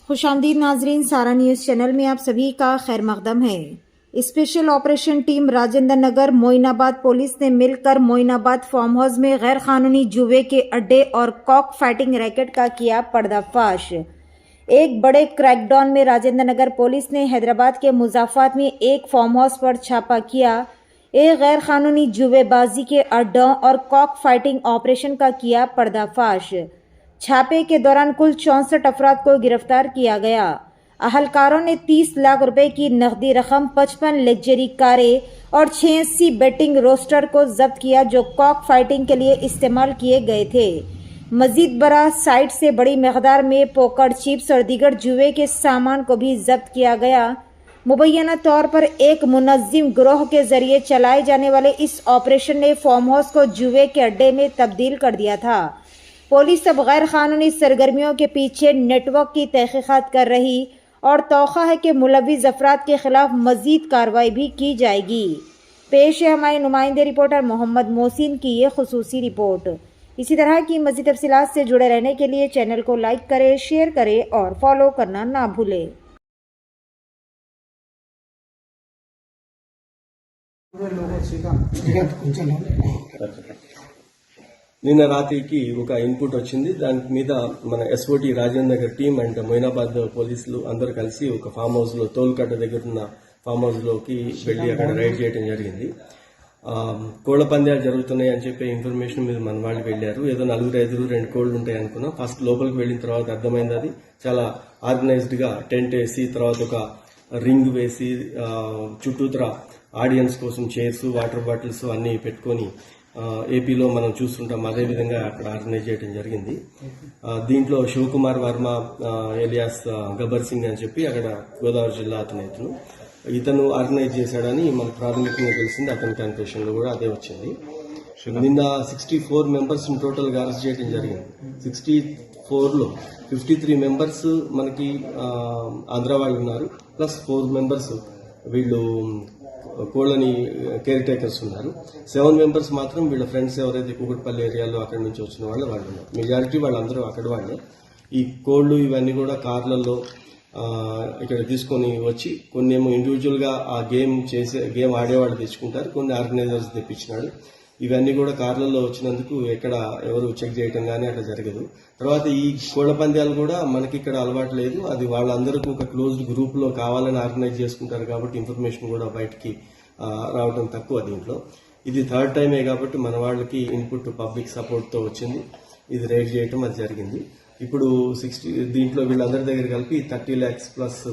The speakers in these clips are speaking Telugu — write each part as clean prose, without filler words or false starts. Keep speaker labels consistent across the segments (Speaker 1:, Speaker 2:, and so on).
Speaker 1: खुशामदीद नाजरीन, सारा न्यूज़ चैनल में आप सभी का खैर मकदम है। Special operation team Rajendra Nagar Moinabad police ने मिलकर मोइनाबाद फार्म हाउस में गैर कानूनी जुए के अड्डे और कॉक फाइटिंग रैकेट का किया पर्दाफाश। एक बड़े क्रैकडाउन में राजेंद्र नगर पुलिस ने हैदराबाद के मुजाफात में एक फार्म हाउस पर छापा किया। एक गैर कानूनी जुएबाजी के अड्डों और कॉक फाइटिंग ऑपरेशन का किया पर्दाफाश। छापे के दौरान कुल 64 अफराद को गिरफ्तार किया गया। अहलकारों ने 30 लाख रुपए की नकदी रकम, 55 लग्जरी कारें और 86 बेटिंग रोस्टर को जब्त किया जो कॉक फाइटिंग के लिए इस्तेमाल किए गए थे। मजीद बरा साइट से बड़ी मकदार में पोकर चिप्स और दीगर जुए के सामान को भी जब्त किया गया। मुबैना तौर पर एक मुनज़्ज़िम गिरोह के जरिए चलाए जाने वाले इस ऑपरेशन ने फार्म हाउस को जुए के अड्डे में तब्दील कर दिया था। पुलिस अब गैर कानूनी सरगर्मियों के पीछे नेटवर्क की तहकीकात कर रही और तौखा है कि मुलविस अफराद के खिलाफ मजीद कार्रवाई भी की जाएगी। पेश है हमारे नुमाइंदे रिपोर्टर मोहम्मद मोहसिन की ये खुसूसी रिपोर्ट। इसी तरह की मजीद तफसीलात से जुड़े रहने के लिए चैनल को लाइक करें, शेयर करें और फॉलो करना ना भूलें।
Speaker 2: నిన్న రాత్రికి ఒక ఇన్పుట్ వచ్చింది. దాని మీద మన SOT Rajendra Nagar team and Moinabad పోలీసులు అందరూ కలిసి ఒక ఫామ్ హౌస్ లో, తోలుకట్ట దగ్గర ఉన్న ఫామ్ హౌస్ లోకి వెళ్లి అక్కడ రైడ్ చేయడం జరిగింది. కోళ్ల పందాలు జరుగుతున్నాయి అని చెప్పే ఇన్ఫర్మేషన్ మీద మన వాళ్ళు వెళ్లారు. ఏదో 4-5 2 కోళ్లు ఉంటాయి అనుకున్నాం. ఫస్ట్ లోపలికి వెళ్లిన తర్వాత అర్థమైంది అది చాలా ఆర్గనైజ్డ్ గా టెంట్ వేసి, తర్వాత ఒక రింగ్ వేసి, చుట్టూతర ఆడియన్స్ కోసం చైర్స్, వాటర్ బాటిల్స్ అన్ని పెట్టుకుని ఏపీలో మనం చూస్తుంటాం. అదేవిధంగా అక్కడ ఆర్గనైజ్ చేయడం జరిగింది. దీంట్లో శివకుమార్ వర్మ ఎలియాస్ గబ్బర్ సింగ్ అని చెప్పి అక్కడ గోదావరి జిల్లా అతను ఇతను ఆర్గనైజ్ చేశాడని మనకు ప్రాథమికంగా తెలిసింది. అతని కన్ఫెషన్ లో కూడా అదే వచ్చింది. నిన్న 64 మెంబర్స్ టోటల్ గా అరెస్ట్ చేయడం జరిగింది. 64 లో 53 మెంబర్స్ మనకి ఆంధ్ర వాళ్ళు ఉన్నారు, ప్లస్ 4 మెంబర్స్ వీళ్ళు కోళ్ళని కేర్ టేకర్స్ ఉన్నారు. 7 మెంబర్స్ మాత్రం వీళ్ళ ఫ్రెండ్స్ ఎవరైతే కూకట్పల్లి ఏరియాలో అక్కడి నుంచి వచ్చిన వాళ్ళు ఉన్నారు. మెజారిటీ వాళ్ళందరూ అక్కడ వాళ్ళే. ఈ కోళ్లు ఇవన్నీ కూడా కార్లలో ఇక్కడ తీసుకొని వచ్చి, కొన్ని ఏమో ఇండివిజువల్ గా ఆ గేమ్ ఆడేవాళ్ళు తెచ్చుకుంటారు, కొన్ని ఆర్గనైజర్స్ తెప్పించినాడు. ఇవన్నీ కూడా కార్లలో వచ్చినందుకు ఎక్కడ ఎవరు చెక్ చేయటం కానీ అట్లా జరగదు. తర్వాత ఈ కోళ్ల పందాలు కూడా మనకి ఇక్కడ అలవాటు లేదు. అది వాళ్ళందరికీ ఒక క్లోజ్డ్ గ్రూప్ లో కావాలని ఆర్గనైజ్ చేసుకుంటారు కాబట్టి ఇన్ఫర్మేషన్ కూడా బయటికి రావడం తక్కువ. దీంట్లో ఇది 3rd టైమే కాబట్టి మన వాళ్ళకి ఇన్పుట్ పబ్లిక్ సపోర్ట్ తో వచ్చింది. ఇది రైడ్ చేయటం అది జరిగింది. ఇప్పుడు దీంట్లో వీళ్ళందరి దగ్గర కలిపి 30 lakhs ప్లస్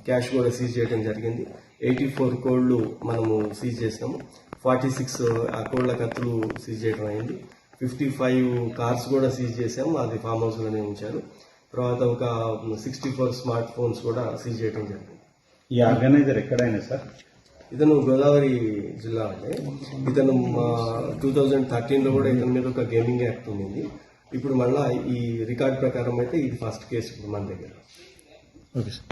Speaker 2: క్యాష్ కూడా సీజ్ చేయడం జరిగింది. 84 కోళ్లు మనము సీజ్ చేసినాము. 46 ఆ కోళ్ల కత్తులు సీజ్ చేయడం అయింది. 55 కార్స్ కూడా సీజ్ చేశాము, అది ఫామ్ హౌస్ లోనే ఉంచారు. తర్వాత ఒక 64 స్మార్ట్ ఫోన్స్ కూడా సీజ్ చేయడం జరిగింది.
Speaker 3: ఈ ఆర్గనైజర్ ఎక్కడైనా సార్?
Speaker 2: ఇతను గోదావరి జిల్లా అంటే ఇతను 2013 లో కూడా ఇతని మీద ఒక గేమింగ్ యాక్ట్ ఉంది. ఇప్పుడు మళ్ళా ఈ రికార్డ్ ప్రకారం అయితే ఇది ఫస్ట్ కేసు ఇప్పుడు మన దగ్గర.
Speaker 3: Okay sir.